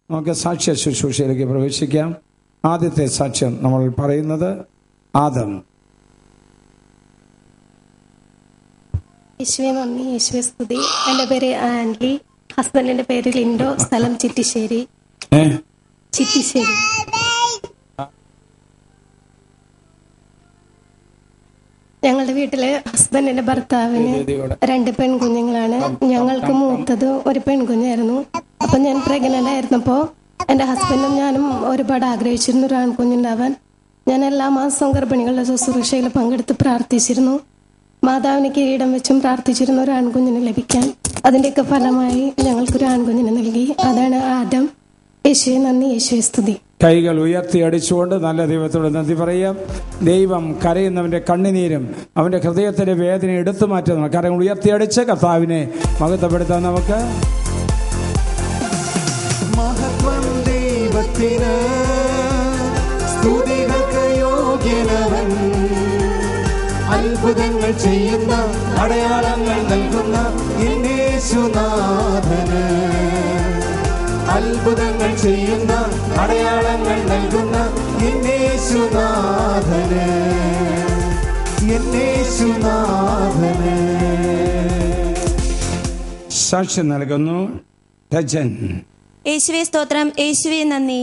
നമുക്ക് സാക്ഷ്യ ശുശ്രൂഷയിലേക്ക് പ്രവേശിക്കാം. ആദ്യത്തെ സാക്ഷ്യം നമ്മൾ പറയുന്നത് ആദം. യേശുവേ നന്ദി, യേശുവേ സ്തുതി. എൻ്റെ പേര് ആൻലി, ഹസ്ബൻഡിന്റെ പേര് ലിൻഡോ, സ്ഥലം ചിറ്റിശ്ശേരി. ഞങ്ങളുടെ വീട്ടില് ഹസ്ബൻഡിന്റെ ഭർത്താവിന് 2 പെൺകുഞ്ഞുങ്ങളാണ്. ഞങ്ങൾക്ക് മൂത്തത് ഒരു പെൺകുഞ്ഞായിരുന്നു. അപ്പൊ ഞാൻ പ്രഗ്നന്റ് ആയിരുന്നപ്പോ എൻ്റെ ഹസ്ബൻഡും ഞാനും ഒരുപാട് ആഗ്രഹിച്ചിരുന്നു ഒരു ആൺകുഞ്ഞുണ്ടാവാൻ. ഞാൻ എല്ലാ മാസവും ഗർഭിണികളുടെ ശുശ്രൂഷയിൽ പങ്കെടുത്ത് പ്രാർത്ഥിച്ചിരുന്നു. മാതാവിന് കിരീടം വെച്ചും പ്രാർത്ഥിച്ചിരുന്നു ഒരു ആൺകുഞ്ഞിനെ ലഭിക്കാൻ. അതിന്റെയൊക്കെ ഫലമായി ഞങ്ങൾക്കൊരു ആൺകുഞ്ഞിനെ നൽകി. അതാണ് ആദം. യേശുവേ നന്ദി, യേശുവേ സ്തുതി. കൈകൾ ഉയർത്തി അടിച്ചുകൊണ്ട് നല്ല ദൈവത്തോട് നന്ദി പറയാം. ദൈവം കരയുന്നവന്റെ കണ്ണുനീരും അവന്റെ ഹൃദയത്തിന്റെ വേദന എടുത്തു മാറ്റുന്നു. കരങ്ങൾ ഉയർത്തി അടിച്ച് കർത്താവിനെ മഹത്വപ്പെടുത്താൻ നമുക്ക്. മഹത്വം ദൈവത്തിന്, സ്തുതികൾക്ക് യോഗ്യനവൻ. അത്ഭുതങ്ങൾ ചെയ്യുന്ന, അടയാളങ്ങൾ നൽകുന്ന യേശുനാഥന്. അത്ഭുതങ്ങൾ ചെയ്യുന്ന, അടയാളങ്ങൾ നൽകുന്ന യേശുനാഥന്, യേശുനാഥന്. സാക്ഷ്യം നൽകുന്നു ടെജൻ. യേശുവേ സ്തോത്രം, യേശുവേ നന്ദി.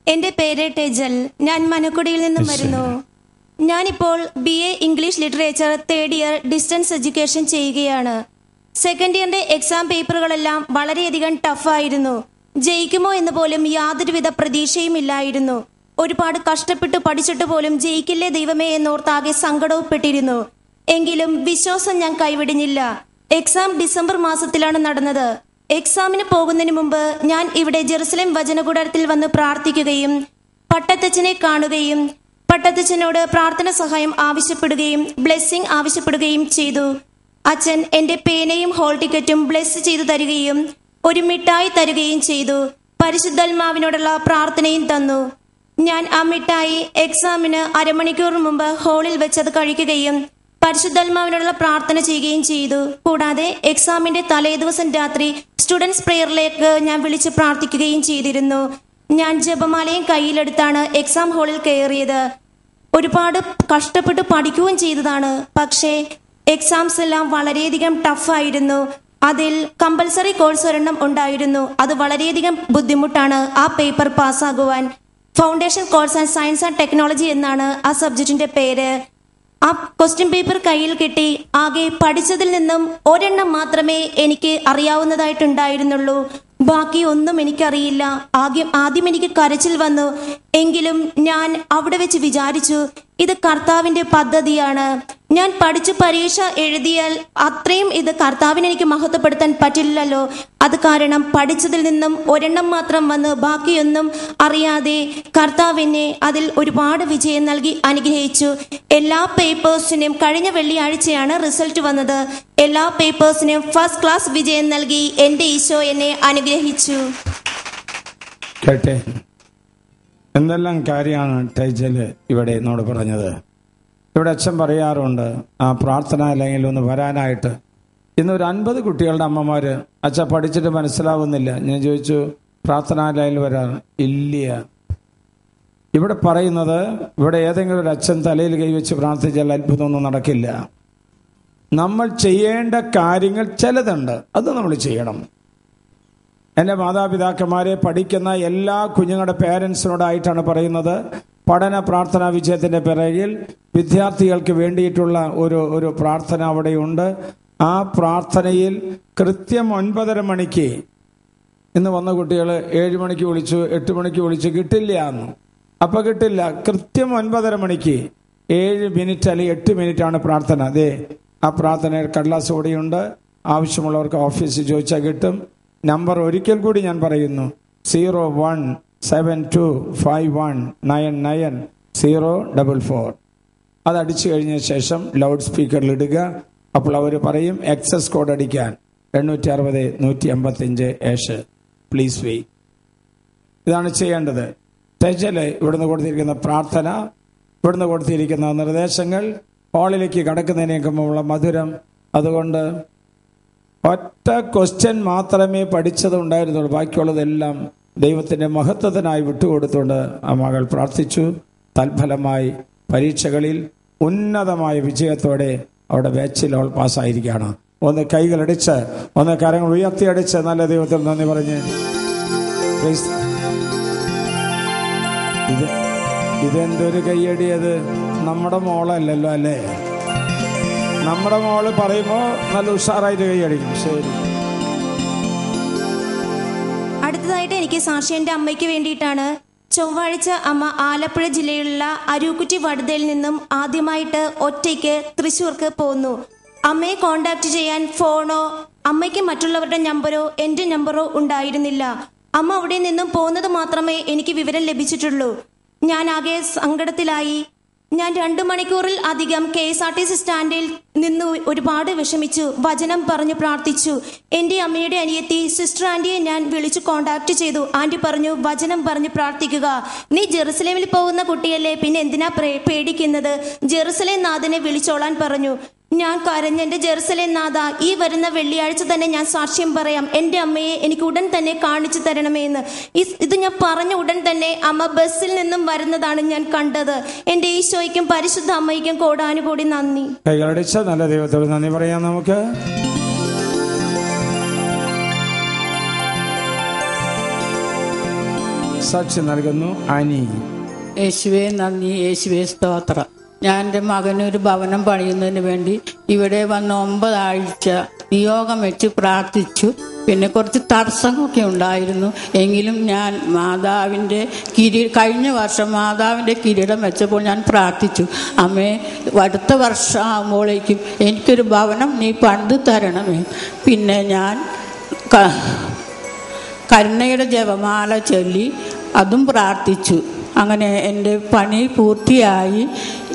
എൻ്റെ പേര് ടെജൽ. ഞാൻ മനക്കുടിയിൽ നിന്നും വരുന്നു. ഞാനിപ്പോൾ BA English literature 3rd year distance education ചെയ്യുകയാണ്. 2nd ഇയറിന്റെ എക്സാം പേപ്പറുകളെല്ലാം വളരെയധികം ടഫായിരുന്നു. ജയിക്കുമോ എന്ന് പോലും യാതൊരുവിധ പ്രതീക്ഷയും ഇല്ലായിരുന്നു. ഒരുപാട് കഷ്ടപ്പെട്ട് പഠിച്ചിട്ട് പോലും ജയിക്കില്ലേ ദൈവമേ എന്നോർത്താകെ സങ്കടപ്പെട്ടിരുന്നു. എങ്കിലും വിശ്വാസം ഞാൻ കൈവിടിഞ്ഞില്ല. എക്സാം ഡിസംബർ മാസത്തിലാണ് നടന്നത്. എക്സാമിന് പോകുന്നതിന് മുമ്പ് ഞാൻ ഇവിടെ ജെറുസലേം വചനകൂടാരത്തിൽ വന്ന് പ്രാർത്ഥിക്കുകയും പട്ടത്തച്ഛനെ കാണുകയും പട്ടത്തച്ഛനോട് പ്രാർത്ഥന സഹായം ആവശ്യപ്പെടുകയും ബ്ലെസ്സിങ് ആവശ്യപ്പെടുകയും ചെയ്തു. അച്ഛൻ എൻ്റെ പേനയും ഹോൾ ടിക്കറ്റും ബ്ലെസ് ചെയ്തു തരികയും ഒരു മിഠായി തരികയും ചെയ്തു. പരിശുദ്ധാത്മാവിനോടുള്ള പ്രാർത്ഥനയും തന്നു. ഞാൻ ആ മിഠായി എക്സാമിന് അരമണിക്കൂർ മുമ്പ് ഹാളിൽ വെച്ചത് കഴിക്കുകയും പരിശുദ്ധാത്മാവിനോടുള്ള പ്രാർത്ഥന ചെയ്യുകയും ചെയ്തു. കൂടാതെ എക്സാമിന്റെ തലേദിവസം രാത്രി സ്റ്റുഡൻസ് പ്രെയറിലേക്ക് ഞാൻ വിളിച്ച് പ്രാർത്ഥിക്കുകയും ചെയ്തിരുന്നു. ഞാൻ ജപമാലയും കയ്യിലെടുത്താണ് എക്സാം ഹാളിൽ കയറിയത്. ഒരുപാട് കഷ്ടപ്പെട്ട് പഠിക്കുകയും ചെയ്തതാണ്. പക്ഷേ എക്സാംസ് എല്ലാം വളരെയധികം ടഫായിരുന്നു. അതിൽ കമ്പൽസറി കോഴ്സ് ഒരെണ്ണം ഉണ്ടായിരുന്നു. അത് വളരെയധികം ബുദ്ധിമുട്ടാണ് ആ പേപ്പർ പാസ്സാകുവാൻ. Foundation course and science and technology എന്നാണ് ആ സബ്ജക്റ്റിന്റെ പേര്. ആ ക്വസ്റ്റ്യൻ പേപ്പർ കയ്യിൽ കിട്ടി. ആകെ പഠിച്ചതിൽ നിന്നും ഒരെണ്ണം മാത്രമേ എനിക്ക് അറിയാവുന്നതായിട്ടുണ്ടായിരുന്നുള്ളൂ. ബാക്കി ഒന്നും എനിക്കറിയില്ല. ആദ്യം എനിക്ക് കരച്ചിൽ വന്നു. എങ്കിലും ഞാൻ അവിടെ വെച്ച് വിചാരിച്ചു, ഇത് കർത്താവിന്റെ പദ്ധതിയാണ്. ഞാൻ പഠിച്ചു പരീക്ഷ എഴുതിയാൽ അത്രയും ഇത് കർത്താവിനെ എനിക്ക് മഹത്വപ്പെടുത്താൻ പറ്റില്ലല്ലോ. അത് കാരണം പഠിച്ചതിൽ നിന്നും ഒരെണ്ണം മാത്രം വന്ന് ബാക്കിയൊന്നും അറിയാതെ കർത്താവിനെ അതിൽ ഒരുപാട് വിജയം നൽകി അനുഗ്രഹിച്ചു. എല്ലാ പേപ്പേഴ്സിനും കഴിഞ്ഞ വെള്ളിയാഴ്ചയാണ് റിസൾട്ട് വന്നത്. എല്ലാ പേപ്പേഴ്സിനും ഫസ്റ്റ് ക്ലാസ് വിജയം നൽകി എൻ്റെ ഈശോ എന്നെ അനുഗ്രഹിച്ചു. കേട്ടെ, എന്തെല്ലാം കാര്യമാണ് ടൈജല് ഇവിടെ എന്നോട് പറഞ്ഞത്. ഇവിടെ അച്ഛൻ പറയാറുണ്ട് ആ പ്രാർത്ഥനാലയങ്ങളിൽ ഒന്ന് വരാനായിട്ട്. ഇന്ന് ഒരു 50 കുട്ടികളുടെ അമ്മമാര് അച്ഛൻ പഠിച്ചിട്ട് മനസ്സിലാവുന്നില്ല. ഞാൻ ചോദിച്ചു, പ്രാർത്ഥനാലയത്തിൽ വരാൻ ഇല്ല. ഇവിടെ പറയുന്നത്, ഇവിടെ ഏതെങ്കിലും ഒരു അച്ഛൻ തലയിൽ കൈവച്ച് പ്രാർത്ഥിച്ചാൽ അത്ഭുതമൊന്നും നടക്കില്ല. നമ്മൾ ചെയ്യേണ്ട കാര്യങ്ങൾ ചിലതുണ്ട്, അത് നമ്മൾ ചെയ്യണം. എൻ്റെ മാതാപിതാക്കന്മാരെ പഠിക്കുന്ന എല്ലാ കുഞ്ഞുങ്ങളുടെ പേരൻസിനോടായിട്ടാണ് പറയുന്നത്, പഠന പ്രാർത്ഥനാ വിജയത്തിൻ്റെ പിറകിൽ വിദ്യാർത്ഥികൾക്ക് വേണ്ടിയിട്ടുള്ള ഒരു പ്രാർത്ഥന അവിടെയുണ്ട്. ആ പ്രാർത്ഥനയിൽ കൃത്യം 9:30 മണിക്ക് ഇന്ന് വന്ന കുട്ടികൾ 7 മണിക്ക് വിളിച്ചു, 8 മണിക്ക് വിളിച്ചു, കിട്ടില്ല എന്ന്. അപ്പം കിട്ടില്ല. കൃത്യം 9:30 മണിക്ക് 7 മിനിറ്റ് അല്ലെങ്കിൽ 8 മിനിറ്റാണ് പ്രാർത്ഥന. അതെ, ആ പ്രാർത്ഥനയിൽ കടലാസ് കൂടിയുണ്ട്. ആവശ്യമുള്ളവർക്ക് ഓഫീസിൽ ചോദിച്ചാൽ കിട്ടും. നമ്പർ ഒരിക്കൽ കൂടി ഞാൻ പറയുന്നു, 017251994044. അത് അടിച്ചു കഴിഞ്ഞ ശേഷം ലൗഡ് സ്പീക്കറിൽ ഇടുക. അപ്പോൾ അവർ പറയും എക്സസ് കോഡ് അടിക്കാൻ 860-155#. Please wait. ഇതാണ് ചെയ്യേണ്ടത്. തെജല് ഇവിടുന്ന് കൊടുത്തിരിക്കുന്ന പ്രാർത്ഥന, ഇവിടുന്ന് കൊടുത്തിരിക്കുന്ന നിർദ്ദേശങ്ങൾ, ഹാളിലേക്ക് കടക്കുന്നതിനേക്ക് മുമ്പുള്ള മധുരം. അതുകൊണ്ട് ഒറ്റ ക്വസ്റ്റ്യൻ മാത്രമേ പഠിച്ചത് ഉണ്ടായിരുന്നുള്ളൂ. ബാക്കിയുള്ളതെല്ലാം ദൈവത്തിൻ്റെ മഹത്വത്തിനായി വിട്ടുകൊടുത്തുകൊണ്ട് ആ മകൾ പ്രാർത്ഥിച്ചു. തൽഫലമായി പരീക്ഷകളിൽ ഉന്നതമായ വിജയത്തോടെ അവിടെ ബാച്ചിൽ അവൾ പാസ്സായിരിക്കുകയാണ്. ഒന്ന് കൈകളടിച്ച്, ഒന്ന് കരങ്ങൾ ഉയർത്തിയടിച്ച് നല്ല ദൈവത്തിൽ നന്ദി പറഞ്ഞ് ഇതെന്തൊരു കൈയടിയത്. നമ്മുടെ മോളല്ലല്ലോ അല്ലേ? നമ്മുടെ മോള് പറയുമ്പോൾ നല്ല ഉഷാറായിട്ട് കൈയടിക്കും. ശരി. അടുത്തതായിട്ട് എനിക്ക് സാക്ഷി എൻ്റെ അമ്മയ്ക്ക് വേണ്ടിയിട്ടാണ്. ചൊവ്വാഴ്ച അമ്മ ആലപ്പുഴ ജില്ലയിലുള്ള അരൂക്കുറ്റി വടുതയിൽ നിന്നും ആദ്യമായിട്ട് ഒറ്റയ്ക്ക് തൃശ്ശൂർക്ക് പോന്നു. അമ്മയെ കോണ്ടാക്ട് ചെയ്യാൻ ഫോണോ അമ്മയ്ക്ക് മറ്റുള്ളവരുടെ നമ്പറോ എൻ്റെ നമ്പറോ ഉണ്ടായിരുന്നില്ല. അമ്മ അവിടെ നിന്നും പോകുന്നത് മാത്രമേ എനിക്ക് വിവരം ലഭിച്ചിട്ടുള്ളൂ. ഞാൻ ആകെ സങ്കടത്തിലായി. ഞാൻ 2 മണിക്കൂറിൽ അധികം KSRTC സ്റ്റാൻഡിൽ നിന്ന് ഒരുപാട് വിഷമിച്ചു. വചനം പറഞ്ഞു പ്രാർത്ഥിച്ചു. എൻ്റെ അമ്മയുടെ അനിയത്തി സിസ്റ്റർ ആൻറ്റിയെ ഞാൻ വിളിച്ചു കോണ്ടാക്ട് ചെയ്തു. ആൻറ്റി പറഞ്ഞു, വചനം പറഞ്ഞു പ്രാർത്ഥിക്കുക. നീ ജെറുസലേമിൽ പോകുന്ന കുട്ടിയല്ലേ, പിന്നെ എന്തിനാ പേടിക്കുന്നത്? ജെറുസലേം നാഥനെ വിളിച്ചോളാൻ പറഞ്ഞു. ഞാൻ കരഞ്ഞ്, എൻ്റെ ജെറുസലേം നാഥ, ഈ വരുന്ന വെള്ളിയാഴ്ച തന്നെ ഞാൻ സാക്ഷ്യം പറയാം. എൻ്റെ അമ്മയെ എനിക്ക് ഉടൻ തന്നെ കാണിച്ചു തരണമേന്ന്. ഇത് ഞാൻ പറഞ്ഞ ഉടൻ തന്നെ അമ്മ ബസ്സിൽ നിന്നും വരുന്നതാണ് ഞാൻ കണ്ടത്. എൻ്റെ ഈശോയ്ക്കും പരിശുദ്ധ അമ്മയ്ക്കും കോടാനുകൂടി നന്ദി. കൈകളടിച്ച നല്ല ദൈവത്തോട് നന്ദി പറയാം. നമുക്ക് സാക്ഷ്യം നൽകുന്നു അനി. യേശുവേ നന്ദി, യേശുവേ സ്തോത്രം. ഞാൻ എൻ്റെ മകനൊരു ഭവനം പണിയുന്നതിന് വേണ്ടി ഇവിടെ വന്ന് 9 ആഴ്ച നിയോഗം വെച്ച് പ്രാർത്ഥിച്ചു. പിന്നെ കുറച്ച് തടസ്സമൊക്കെ ഉണ്ടായിരുന്നു. എങ്കിലും ഞാൻ മാതാവിൻ്റെ കഴിഞ്ഞ വർഷം മാതാവിൻ്റെ കിരീടം വെച്ചപ്പോൾ ഞാൻ പ്രാർത്ഥിച്ചു, അമ്മേ അടുത്ത വർഷം ആകുമ്പോഴേക്കും എനിക്കൊരു ഭവനം നീ പണിത് തരണമേ. പിന്നെ ഞാൻ കരുണയുടെ ജപമാല ചൊല്ലി അതും പ്രാർത്ഥിച്ചു. അങ്ങനെ എൻ്റെ പണി പൂർത്തിയായി.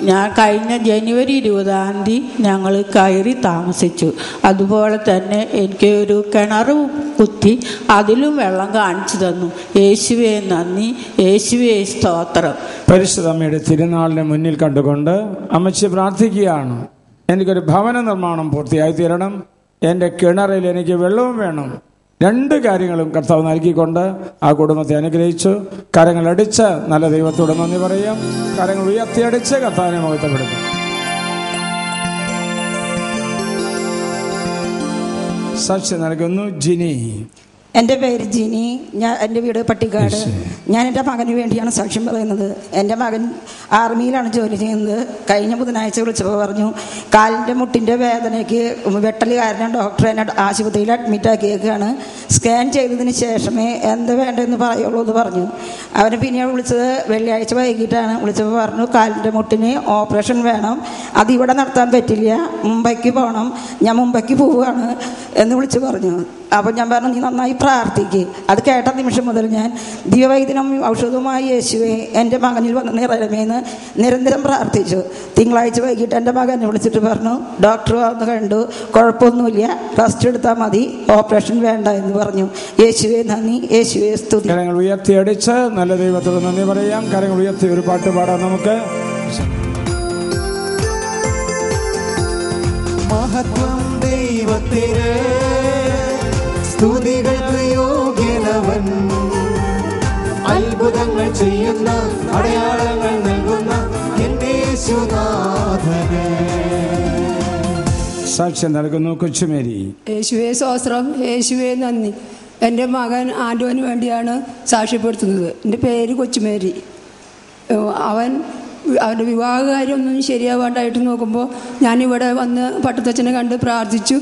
ഞാൻ കഴിഞ്ഞ ജനുവരി 20-ാം തീയതി ഞങ്ങൾ കയറി താമസിച്ചു. അതുപോലെ തന്നെ എനിക്ക് ഒരു കിണർ കുത്തി അതിലും വെള്ളം കാണിച്ചു തന്നു. യേശുവേ നന്ദി, യേശുവേ സ്തോത്രം. പരിശുദ്ധ അമ്മയുടെ തിരുനാളിനെ മുന്നിൽ കണ്ടുകൊണ്ട് അമ്മച്ചി പ്രാർത്ഥിക്കുകയാണ്, എനിക്കൊരു ഭവന നിർമ്മാണം പൂർത്തിയായി തീരണം, എൻ്റെ കിണറിൽ എനിക്ക് വെള്ളവും വേണം. 2 കാര്യങ്ങളും കർത്താവ് നൽകിക്കൊണ്ട് ആ കുടുംബത്തെ അനുഗ്രഹിച്ചു. കരങ്ങളടിച്ച് നല്ല ദൈവത്തോട് നന്ദി പറയാം. കരങ്ങൾ ഉയർത്തിയടിച്ച് കർത്താവിനെ മഹത്വപ്പെടുത്തും. സാക്ഷി നൽകുന്നു ജിനി. എൻ്റെ പേര് ജിനി. എൻ്റെ വീട് പട്ടിക്കാട്. ഞാൻ എൻ്റെ മകന് വേണ്ടിയാണ് സാക്ഷ്യം പറയുന്നത്. എൻ്റെ മകൻ ആർമിയിലാണ് ജോലി ചെയ്യുന്നത്. കഴിഞ്ഞ ബുധനാഴ്ച വിളിച്ചപ്പോൾ പറഞ്ഞു, കാലിൻ്റെ മുട്ടിൻ്റെ വേദനയ്ക്ക് വെട്ടൽ കാരണം ഡോക്ടർ എന്നെ ആശുപത്രിയിൽ അഡ്മിറ്റ് ആക്കിയേക്കാണ്. സ്കാൻ ചെയ്തതിന് ശേഷമേ എന്ത് വേണ്ടതെന്ന് പറയുള്ളൂ എന്ന് പറഞ്ഞു. അവനെ പിന്നീട് വിളിച്ചത് വെള്ളിയാഴ്ച വൈകിട്ടാണ്. വിളിച്ചപ്പോൾ പറഞ്ഞു, കാലിൻ്റെ മുട്ടിന് ഓപ്പറേഷൻ വേണം, അതിവിടെ നടത്താൻ പറ്റില്ല, മുംബൈക്ക് പോകണം, ഞാൻ മുംബൈക്ക് പോവുകയാണ് എന്ന് വിളിച്ച് പറഞ്ഞു. അപ്പോൾ ഞാൻ പറഞ്ഞു, നീ നന്നായി പ്രാർത്ഥിക്ക്. അത് കേട്ട നിമിഷം മുതൽ ഞാൻ ദിവവൈദ്യനും ഔഷധവുമായി യേശുവേ എൻ്റെ മകനിൽ വന്ന് നിറയമേന്ന് നിരന്തരം പ്രാർത്ഥിച്ചു. തിങ്കളാഴ്ച വൈകിട്ട് എൻ്റെ മകനെ വിളിച്ചിട്ട് പറഞ്ഞു, ഡോക്ടർ വന്ന് കണ്ടു, കുഴപ്പമൊന്നുമില്ല, റെസ്റ്റ് എടുത്താൽ മതി, ഓപ്പറേഷൻ വേണ്ട എന്ന് പറഞ്ഞു. യേശുവേ നന്ദി, യേശുവേ സ്തുതി. കരങ്ങൾ ഉയർത്തിയടിച്ച് നല്ല ദൈവത്തോട് നന്ദി പറയാം. കരങ്ങൾ ഉയർത്തി ഒരു പാട്ട് പാടാം നമുക്ക്. മഹത്വം ദൈവത്തിന്, സ്തുതികൾക്ക് യോഗ്യനവൻ, അത്ഭുതങ്ങൾ ചെയ്യുന്ന അടയാളങ്ങൾ നൽകുന്ന എൻ്റെ യേശുനാഥനെ. സാക്ഷ്യം നൽകുന്നു കൊച്ചുമേരി. യേശുവേ സ്തോത്രം, യേശുവേ നന്ദി. എൻ്റെ മകൻ ആൻഡോന് വേണ്ടിയാണ് സാക്ഷ്യപ്പെടുത്തുന്നത്. എൻ്റെ പേര് കൊച്ചുമേരി. അവൻ്റെ വിവാഹകാര്യമൊന്നും ശരിയാവാണ്ടായിട്ട് നോക്കുമ്പോൾ ഞാനിവിടെ വന്ന് പട്ടത്തച്ഛനെ കണ്ട് പ്രാർത്ഥിച്ചു.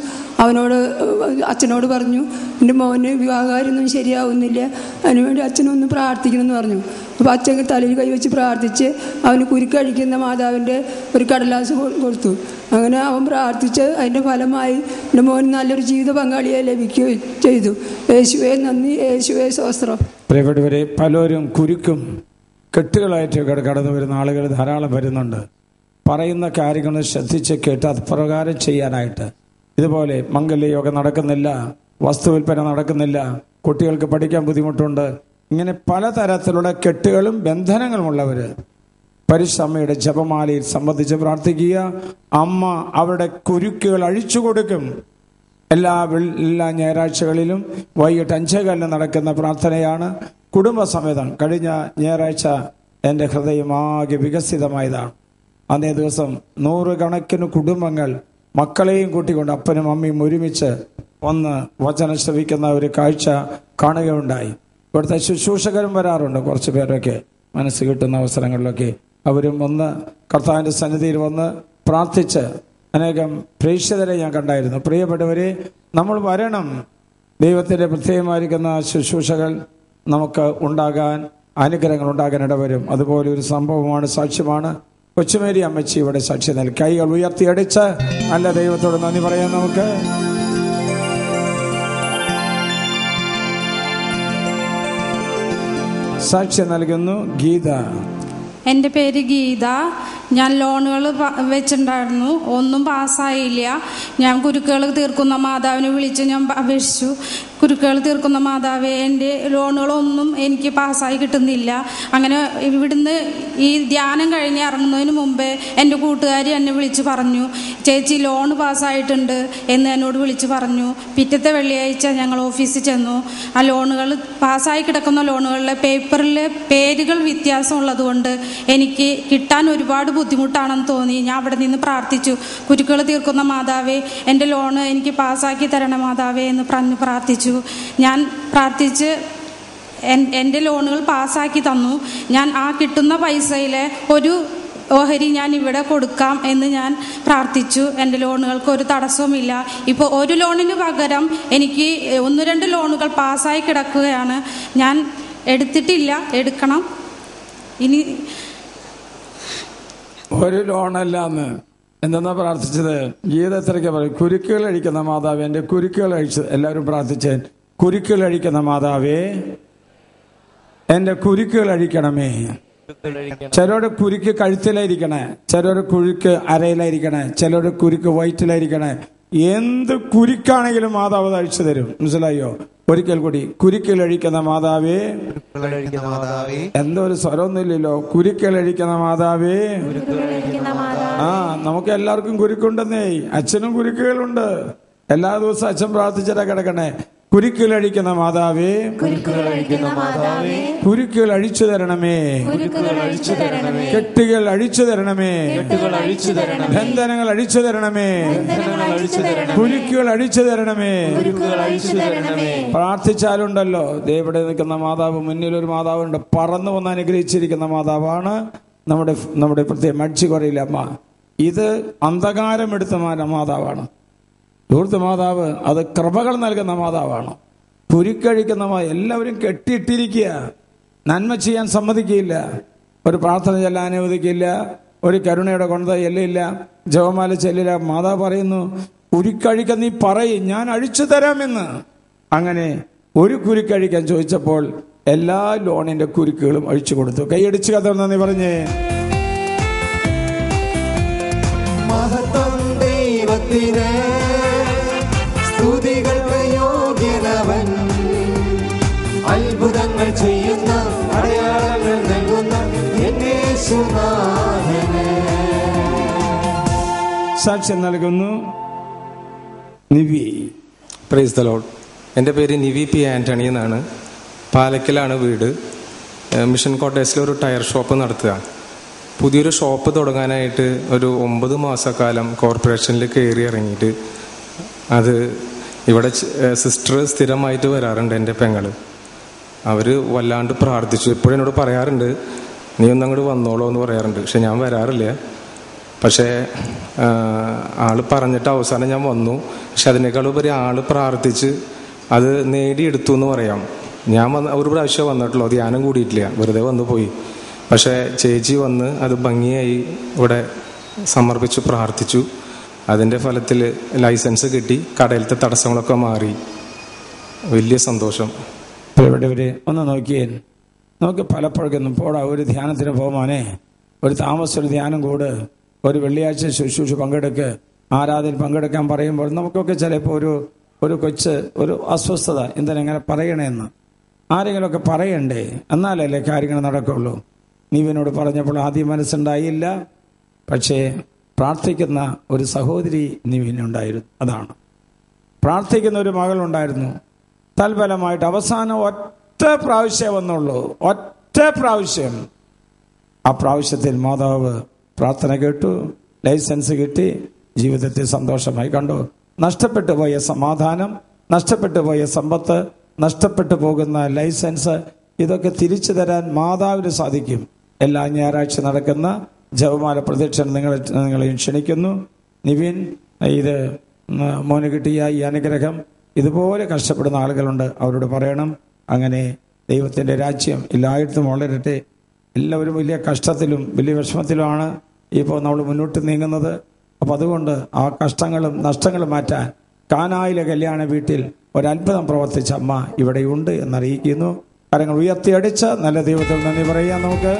അച്ഛനോട് പറഞ്ഞു, എൻ്റെ മോന് വിവാഹകാര്യമൊന്നും ശരിയാവുന്നില്ല, അതിനുവേണ്ടി അച്ഛനൊന്ന് പ്രാർത്ഥിക്കണമെന്ന് പറഞ്ഞു. അപ്പോൾ അച്ഛൻ തലയിൽ കൈവച്ച് പ്രാർത്ഥിച്ച് അവന് കുരുക്കഴിക്കുന്ന മാതാവിൻ്റെ ഒരു കടലാസ് കൊടുത്തു. അങ്ങനെ അവൻ പ്രാർത്ഥിച്ച് അതിൻ്റെ ഫലമായി എൻ്റെ മോൻ നല്ലൊരു ജീവിത പങ്കാളിയെ ലഭിക്കുകയും ചെയ്തു. യേശുവേ നന്ദി, യേശുവേ സ്തോത്രം. പ്രിയപ്പെട്ടവരെ, പലരും കുരുക്കും കെട്ടുകളായിട്ട് കടന്നു വരുന്ന ആളുകൾ ധാരാളം വരുന്നുണ്ട്. പറയുന്ന കാര്യങ്ങൾ ശ്രദ്ധിച്ച് കേട്ട് അത് പ്രകാരം ചെയ്യാനായിട്ട്. ഇതുപോലെ മംഗല്യയോഗം നടക്കുന്നില്ല, വസ്തുവിൽപ്പന നടക്കുന്നില്ല, കുട്ടികൾക്ക് പഠിക്കാൻ ബുദ്ധിമുട്ടുണ്ട്, ഇങ്ങനെ പലതരത്തിലുള്ള കെട്ടുകളും ബന്ധനങ്ങളുമുള്ളവർ പരിശുദ്ധമ്മയുടെ ജപമാലയിൽ സംബന്ധിച്ച് പ്രാർത്ഥിക്കുക. അമ്മ അവരുടെ കുരുക്കുകൾ അഴിച്ചു കൊടുക്കും. എല്ലാ ഞായറാഴ്ചകളിലും വൈകിട്ട് 5:15 നടക്കുന്ന പ്രാർത്ഥനയാണ്. കുടുംബസമേതം കഴിഞ്ഞ ഞായറാഴ്ച എൻ്റെ ഹൃദയം ആകെ വികസിതമായതാണ്. അന്നേ ദിവസം 100 കണക്കിന് കുടുംബങ്ങൾ മക്കളെയും കൂട്ടിക്കൊണ്ട് അപ്പനും അമ്മയും ഒരുമിച്ച് ഒന്ന് വചനം ശ്രവിക്കുന്ന ഒരു കാഴ്ച കാണുകയുണ്ടായി. ഇവിടുത്തെ ശുശ്രൂഷകരും വരാറുണ്ട്. കുറച്ച് പേരൊക്കെ മനസ്സ് കിട്ടുന്ന അവസരങ്ങളിലൊക്കെ അവരും ഒന്ന് കർത്താവിൻ്റെ സന്നിധിയിൽ വന്ന് പ്രാർത്ഥിച്ച് അനേകം പ്രേക്ഷിതരെ ഞാൻ കണ്ടായിരുന്നു. പ്രിയപ്പെട്ടവരെ, നമ്മൾ വരണം. ദൈവത്തിൻ്റെ പ്രത്യേകമായിരിക്കുന്ന ശുശ്രൂഷകൾ നമുക്ക് ഉണ്ടാകാൻ, അനുഗ്രഹങ്ങൾ ഉണ്ടാകാൻ ഇടവരും. അതുപോലെ ഒരു സംഭവമാണ്, സാക്ഷ്യമാണ്. കൊച്ചുമേരി അമ്മച്ചി ഇവിടെ സാക്ഷ്യം നൽകി. കൈകൾ ഉയർത്തിയടിച്ച് നല്ല ദൈവത്തോട് നന്ദി പറയാം. നമുക്ക് സാക്ഷ്യം നൽകുന്നു ഗീത. എൻ്റെ പേര് ഗീത. ഞാൻ ലോണുകൾ വെച്ചിട്ടുണ്ടായിരുന്നു, ഒന്നും പാസ്സായില്ല. ഞാൻ കുരുക്കുകൾ തീർക്കുന്ന മാതാവിനെ വിളിച്ച് ഞാൻ അപേക്ഷിച്ചു. കുരുക്കുകൾ തീർക്കുന്ന മാതാവേ, എൻ്റെ ലോണുകളൊന്നും എനിക്ക് പാസ്സായി കിട്ടുന്നില്ല. അങ്ങനെ ഇവിടുന്ന് ഈ ധ്യാനം കഴിഞ്ഞ് ഇറങ്ങുന്നതിന് മുമ്പേ എൻ്റെ കൂട്ടുകാരി എന്നെ വിളിച്ച് പറഞ്ഞു, ചേച്ചി ലോൺ പാസ്സായിട്ടുണ്ട് എന്ന് എന്നോട് വിളിച്ച് പറഞ്ഞു. പിറ്റത്തെ വെള്ളിയാഴ്ച ഞങ്ങൾ ഓഫീസിൽ ചെന്നു. ആ ലോണുകൾ, പാസ്സായി കിടക്കുന്ന ലോണുകളിലെ പേപ്പറിൽ പേരുകൾ വ്യത്യാസമുള്ളത് കൊണ്ട് എനിക്ക് കിട്ടാൻ ഒരുപാട് ബുദ്ധിമുട്ടാണെന്ന് തോന്നി. ഞാൻ അവിടെ നിന്ന് പ്രാർത്ഥിച്ചു, കുരുക്കുകൾ തീർക്കുന്ന മാതാവേ, എൻ്റെ ലോണ് എനിക്ക് പാസ്സാക്കി തരണം മാതാവേ എന്ന് പറഞ്ഞ് പ്രാർത്ഥിച്ചു. ഞാൻ പ്രാർത്ഥിച്ച് എൻ്റെ ലോണുകൾ പാസ്സാക്കി തന്നു. ഞാൻ ആ കിട്ടുന്ന പൈസയിലെ ഒരു ഓഹരി ഞാൻ ഇവിടെ കൊടുക്കാം എന്ന് ഞാൻ പ്രാർത്ഥിച്ചു. എൻ്റെ ലോണുകൾക്ക് ഒരു തടസ്സവുമില്ല. ഇപ്പോൾ ഒരു ലോണിന് പകരം എനിക്ക് 1-2 ലോണുകൾ പാസ്സായി കിടക്കുകയാണ്. ഞാൻ എടുത്തിട്ടില്ല, എടുക്കണം. ഇനി ഒരു ലോണല്ലാന്ന് എന്തെന്നാ പ്രാർത്ഥിച്ചത്? ഗീതത്തിലൊക്കെ പറയും, കുരുക്കുകൾ അഴിക്കുന്ന മാതാവേ, എൻ്റെ കുരുക്കുകൾ അഴിച്ച്. എല്ലാവരും പ്രാർത്ഥിച്ചേൻ, കുരുക്കുകൾ അഴിക്കുന്ന മാതാവേ, എൻ്റെ കുരുക്കുകൾ അഴിക്കണമേ. ചിലരുടെ കുരുക്ക് കഴുത്തിലായിരിക്കണേ, ചിലരുടെ കുരുക്ക് അരയിലായിരിക്കണേ, ചിലരുടെ കുരുക്ക് വയറ്റിലായിരിക്കണേ. എന്ത് കുരുക്കാണെങ്കിലും മാതാവ് അഴിച്ചു തരും. മനസ്സിലായോ? ഒരിക്കൽ കൂടി, കുരുക്കുകൾ അഴിക്കുന്ന മാതാവേ. എന്തോ ഒരു സ്വരമൊന്നുമില്ലല്ലോ. കുരുക്കുകൾ അഴിക്കുന്ന മാതാവേ. നമുക്ക് എല്ലാവർക്കും കുരുക്കുണ്ടെന്നേ. അച്ഛനും കുരുക്കുകളുണ്ട്. എല്ലാ ദിവസവും അച്ഛൻ പ്രാർത്ഥിച്ചിട്ടാ കിടക്കണേ. കുരുക്കുകൾ അഴിക്കുന്ന മാതാവേ, കുരുക്കുകൾ അഴിച്ചു തരണമേ, കെട്ടുകൾ അഴിച്ചു തരണമേ, ബന്ധനങ്ങൾ അഴിച്ചു തരണമേ, കുരുക്കുകൾ അഴിച്ചു തരണമേ. പ്രാർത്ഥിച്ചാലുണ്ടല്ലോ, ഇവിടെ നിൽക്കുന്ന മാതാവ്, മുന്നിലൊരു മാതാവുണ്ട്, പറന്നു വന്ന് അനുഗ്രഹിച്ചിരിക്കുന്ന മാതാവാണ് നമ്മുടെ പ്രത്യേകം മടിച്ചു കുറയില്ല അമ്മ. ഇത് അന്ധകാരം എടുത്ത മാതാവാണ്. ദൂർത്ത് മാതാവ് അത് കൃപകൾ നൽകുന്ന മാതാവാണ്. കുരുക്കഴിക്കുന്ന എല്ലാവരും കെട്ടിയിട്ടിരിക്കുക. നന്മ ചെയ്യാൻ സമ്മതിക്കില്ല, ഒരു പ്രാർത്ഥന ചെല്ലാൻ അനുവദിക്കില്ല, ഒരു കരുണയുടെ കൊണ്ട ചെല്ലില്ല, ജപമാല ചെല്ലില്ല. മാതാവ് പറയുന്നു, കുരുക്കഴിക്കാൻ നീ പറയും, ഞാൻ അഴിച്ചു തരാമെന്ന്. അങ്ങനെ ഒരു കുരുക്കഴിക്കാൻ ചോദിച്ചപ്പോൾ എല്ലാ ലോണിന്റെ കുരുക്കുകളും അഴിച്ചു കൊടുത്തു. കൈയടിച്ച് കഥ നന്ദി പറഞ്ഞേ. മഹത്വം ദൈവത്തിന്, സ്തുതികൾക്ക് യോഗ്യനവൻ, അത്ഭുതങ്ങൾ ചെയ്യുന്ന, അടയാളങ്ങൾ നൽകുന്ന യേശുനാഥന്. സാക്ഷ്യം നൽകുന്നു നിവി. Praise the Lord. എൻ്റെ പേര് നിവി പി ആന്റണി എന്നാണ്. പാലക്കലാണ് വീട്. മിഷൻ കോട്ടേഴ്സിൽ ഒരു ടയർ ഷോപ്പ് നടത്തുക. പുതിയൊരു ഷോപ്പ് തുടങ്ങാനായിട്ട് ഒരു 9 മാസക്കാലം കോർപ്പറേഷനിൽ കയറി ഇറങ്ങിയിട്ട്, അത് ഇവിടെ സിസ്റ്റർ സ്ഥിരമായിട്ട് വരാറുണ്ട്, എൻ്റെ പെങ്ങൾ. അവർ വല്ലാണ്ട് പ്രാർത്ഥിച്ചു. എപ്പോഴും എന്നോട് പറയാറുണ്ട്, നീ ഒന്നങ്ങോട്ട് വന്നോളൂ എന്ന് പറയാറുണ്ട്. പക്ഷെ ഞാൻ വരാറില്ല. പക്ഷേ ആൾ പറഞ്ഞിട്ട് അവസാനം ഞാൻ വന്നു. പക്ഷെ അതിനേക്കാൾ ഉപരി ആൾ പ്രാർത്ഥിച്ച് അത് നേടിയെടുത്തു എന്ന് പറയാം. ഞാൻ ഒരു പ്രാവശ്യം വന്നിട്ടുള്ളൂ, ധ്യാനം കൂടിയിട്ടില്ല, വെറുതെ വന്നു പോയി. പക്ഷേ ചേച്ചി വന്ന് അത് ഭംഗിയായി ഇവിടെ സമർപ്പിച്ചു, പ്രാർത്ഥിച്ചു. അതിൻ്റെ ഫലത്തിൽ ലൈസൻസ് കിട്ടി, കടയിലത്തെ തടസ്സങ്ങളൊക്കെ മാറി. വലിയ സന്തോഷം. ഇവിടെ ഒന്ന് നോക്കിയേ. നമുക്ക് പലപ്പോഴൊന്നും പോടാ, ഒരു ധ്യാനത്തിന് പോകുവാനേ, ഒരു താമസം, ഒരു ധ്യാനം കൂട്, ഒരു വെള്ളിയാഴ്ച ശുശ്രൂഷ പങ്കെടുക്ക്, ആരാധന പങ്കെടുക്കാൻ പറയുമ്പോൾ നമുക്കൊക്കെ ചിലപ്പോൾ ഒരു ഒരു അസ്വസ്ഥത, എന്തിനെങ്ങനെ പറയണേന്ന് ആരെങ്കിലുമൊക്കെ പറയണ്ടേ, എന്നാലല്ലേ കാര്യങ്ങൾ നടക്കുള്ളൂ. നീവിനോട് പറഞ്ഞപ്പോൾ ആദ്യം മനസ്സുണ്ടായില്ല, പക്ഷേ പ്രാർത്ഥിക്കുന്ന ഒരു സഹോദരി നീവിനുണ്ടായിരുന്നു. അതാണ് പ്രാർത്ഥിക്കുന്ന ഒരു മകളുണ്ടായിരുന്നു. തൽഫലമായിട്ട് അവസാനം ഒറ്റ ഒറ്റ പ്രാവശ്യം വന്നുള്ളൂ, ഒറ്റ പ്രാവശ്യം. ആ പ്രാവശ്യത്തിൽ മാതാവ് പ്രാർത്ഥന കേട്ടു, ലൈസൻസ് കിട്ടി, ജീവിതത്തിൽ സന്തോഷമായി കണ്ടു. നഷ്ടപ്പെട്ടു പോയ സമാധാനം, നഷ്ടപ്പെട്ടു പോയ സമ്പത്ത്, നഷ്ടപ്പെട്ടു പോകുന്ന ലൈസൻസ്, ഇതൊക്കെ തിരിച്ചു തരാൻ മാതാവിന് സാധിക്കും. എല്ലാ ഞായറാഴ്ച നടക്കുന്ന ജപമാല പ്രദക്ഷിണം നിങ്ങളെയും ക്ഷണിക്കുന്നു. നിവിൻ, ഇത് മോന് കിട്ടിയ ഈ അനുഗ്രഹം ഇതുപോലെ കഷ്ടപ്പെടുന്ന ആളുകളുണ്ട്, അവരോട് പറയണം. അങ്ങനെ ദൈവത്തിൻ്റെ രാജ്യം എല്ലായിടത്തും വളരട്ടെ. എല്ലാവരും വലിയ കഷ്ടത്തിലും വലിയ വിഷമത്തിലുമാണ് ഇപ്പോൾ നമ്മൾ മുന്നോട്ട് നീങ്ങുന്നത്. അപ്പം അതുകൊണ്ട് ആ കഷ്ടങ്ങളും നഷ്ടങ്ങളും മാറ്റാൻ കാനായിലെ കല്യാണ വീട്ടിൽ ഒരത്ഭുതം പ്രവർത്തിച്ച അമ്മ ഇവിടെയുണ്ട് എന്നറിയിക്കുന്നു. കാര്യങ്ങൾ ഉയർത്തിയടിച്ച് നല്ല ദൈവത്തിൽ നന്ദി പറയാം നമുക്ക്.